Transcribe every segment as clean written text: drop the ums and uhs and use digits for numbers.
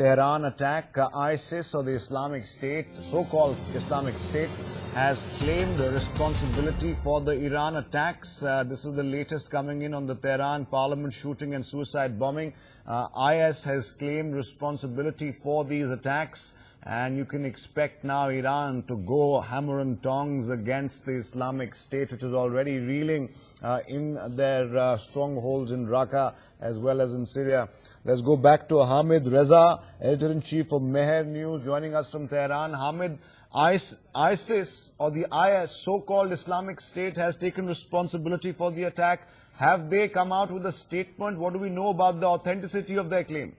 Tehran attack. ISIS, or the Islamic State, so-called Islamic State, has claimed responsibility for the Iran attacks. This is the latest coming in on the Tehran Parliament shooting and suicide bombing. IS has claimed responsibility for these attacks, and you can expect now Iran to go hammer and tongs against the Islamic State, which is already reeling in their strongholds in Raqqa as well as in Syria. Let's go back to Hamid Reza, Editor-in-Chief of Mehr News, joining us from Tehran. Hamid, ISIS, or the IS, so-called Islamic State, has taken responsibility for the attack. Have they come out with a statement? What do we know about the authenticity of their claim?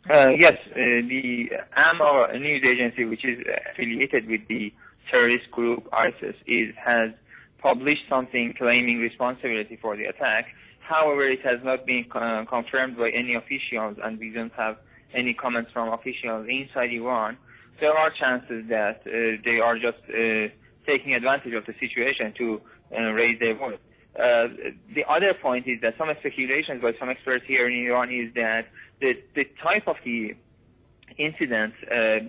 Yes, the AMO news agency, which is affiliated with the terrorist group ISIS, has published something claiming responsibility for the attack. However, it has not been confirmed by any officials, and we don't have any comments from officials inside Iran. There are chances that they are just taking advantage of the situation to raise their voice. The other point is that some speculations by some experts here in Iran is that the type of the incidents,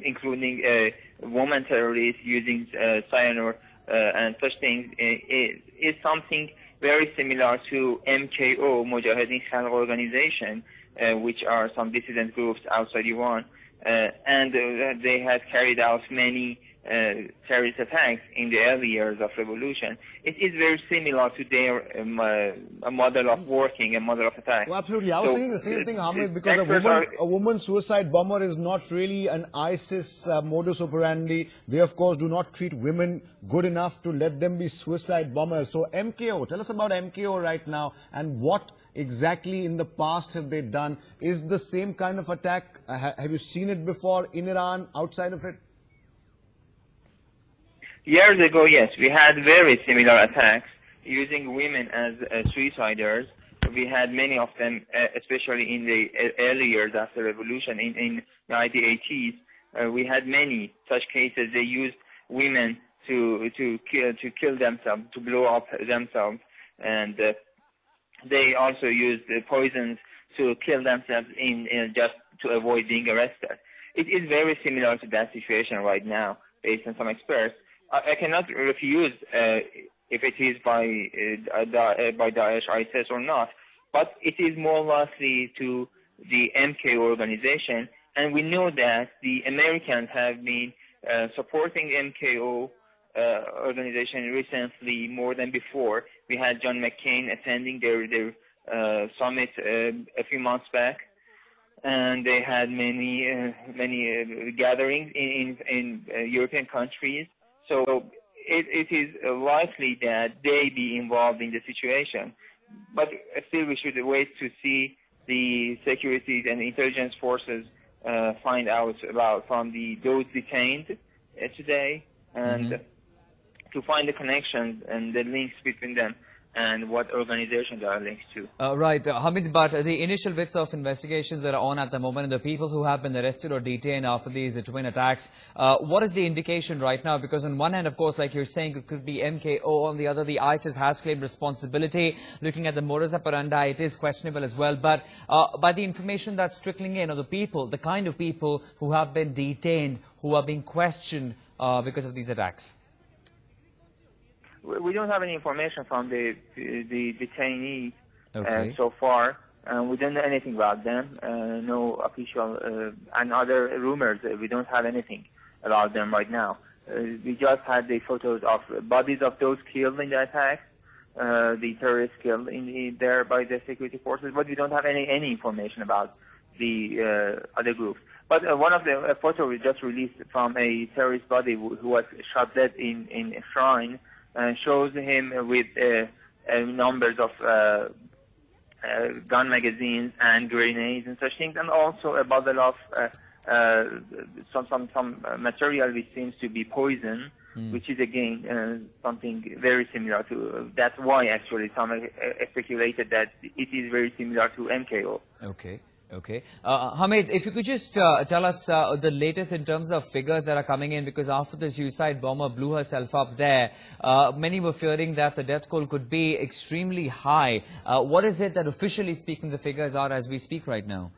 including woman terrorists using cyanide and such things, is something very similar to MKO, Mujahideen Khalq Organization, which are some dissident groups outside Iran, and they had carried out many terrorist attacks in the early years of revolution. It is very similar to their model of working, a model of attack. Well, absolutely. I was thinking the same thing, Hamid, because a woman suicide bomber is not really an ISIS modus operandi. They, of course, do not treat women good enough to let them be suicide bombers. So MKO, tell us about MKO right now, and what exactly in the past have they done? Is the same kind of attack, have you seen it before in Iran, outside of it? Years ago, yes, we had very similar attacks using women as suiciders. We had many of them, especially in the early years after revolution in the 1980s. We had many such cases. They used women to kill themselves, to blow up themselves, and they also used poisons to kill themselves just to avoid being arrested. It is very similar to that situation right now, based on some experts. I cannot refuse if it is by Daesh, ISIS or not, but it is more likely to the MK organization, and we know that the Americans have been supporting MKO organization recently more than before. We had John McCain attending their summit a few months back, and they had many gatherings in European countries. So it is likely that they be involved in the situation. But still we should wait to see the security and intelligence forces find out about from those detained today, and to find the connections and the links between them and what organizations are linked to. Right, Hamid, but the initial bits of investigations that are on at the moment, and the people who have been arrested or detained after these twin attacks, what is the indication right now? Because on one hand, of course, like you're saying, it could be MKO. On the other, the ISIS has claimed responsibility. Looking at the modus operandi, it is questionable as well. But by the information that's trickling in, or the people, the kind of people who have been detained, who are being questioned because of these attacks. We don't have any information from the detainees Okay. so far. We don't know anything about them. No official and other rumors. We don't have anything about them right now. We just had the photos of bodies of those killed in the attack, the terrorists killed there by the security forces, but we don't have any information about the other groups. But one of the photos we just released from a terrorist body who was shot dead in a shrine, shows him with numbers of gun magazines and grenades and such things, and also a bottle of some material which seems to be poison, which is again something very similar to. That's why actually some speculated that it is very similar to MKO. Okay. Okay. Hamid, if you could just tell us the latest in terms of figures that are coming in, because after the suicide bomber blew herself up there, many were fearing that the death toll could be extremely high. What is it that officially speaking the figures are as we speak right now?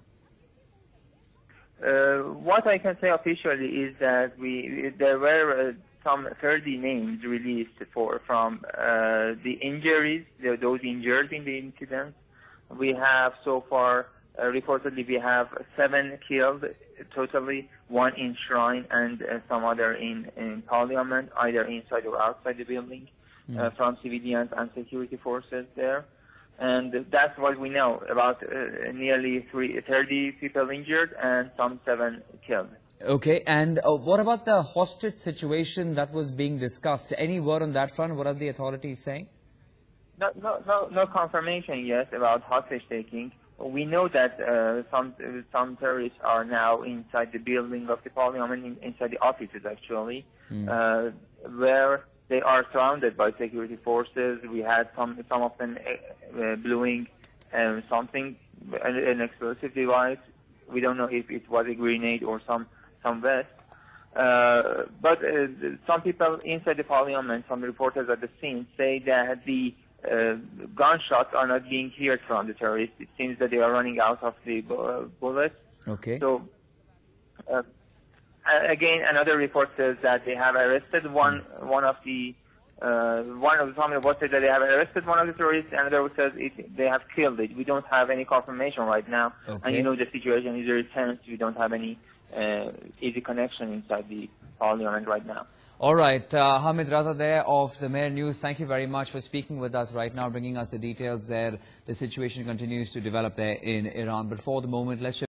What I can say officially is that there were some 30 names released from the injuries, those injured in the incident. We have so far, reportedly, we have 7 killed totally, 1 in Shrine and some other in Parliament, either inside or outside the building, from civilians and security forces there. And that's what we know, about nearly 30 people injured and some 7 killed. Okay, and what about the hostage situation that was being discussed? Any word on that front? What are the authorities saying? No confirmation yet about hostage taking. We know that some terrorists are now inside the building of the Parliament, inside the offices actually, where they are surrounded by security forces. We had some of them blowing something, an explosive device. We don't know if it was a grenade or some vest. But some people inside the Parliament, some reporters at the scene, say that the gunshots are not being heard from the terrorists. It seems that they are running out of the bullets. Okay. So, again, another report says that they have arrested one of the some reports say that they have arrested one of the terrorists. Another says they have killed it. We don't have any confirmation right now. Okay. And you know the situation is very tense. We don't have any easy connection inside the Parliament right now. All right, Hamid Raza there of the Mehr News. Thank you very much for speaking with us right now, bringing us the details there. The situation continues to develop there in Iran. But for the moment, let's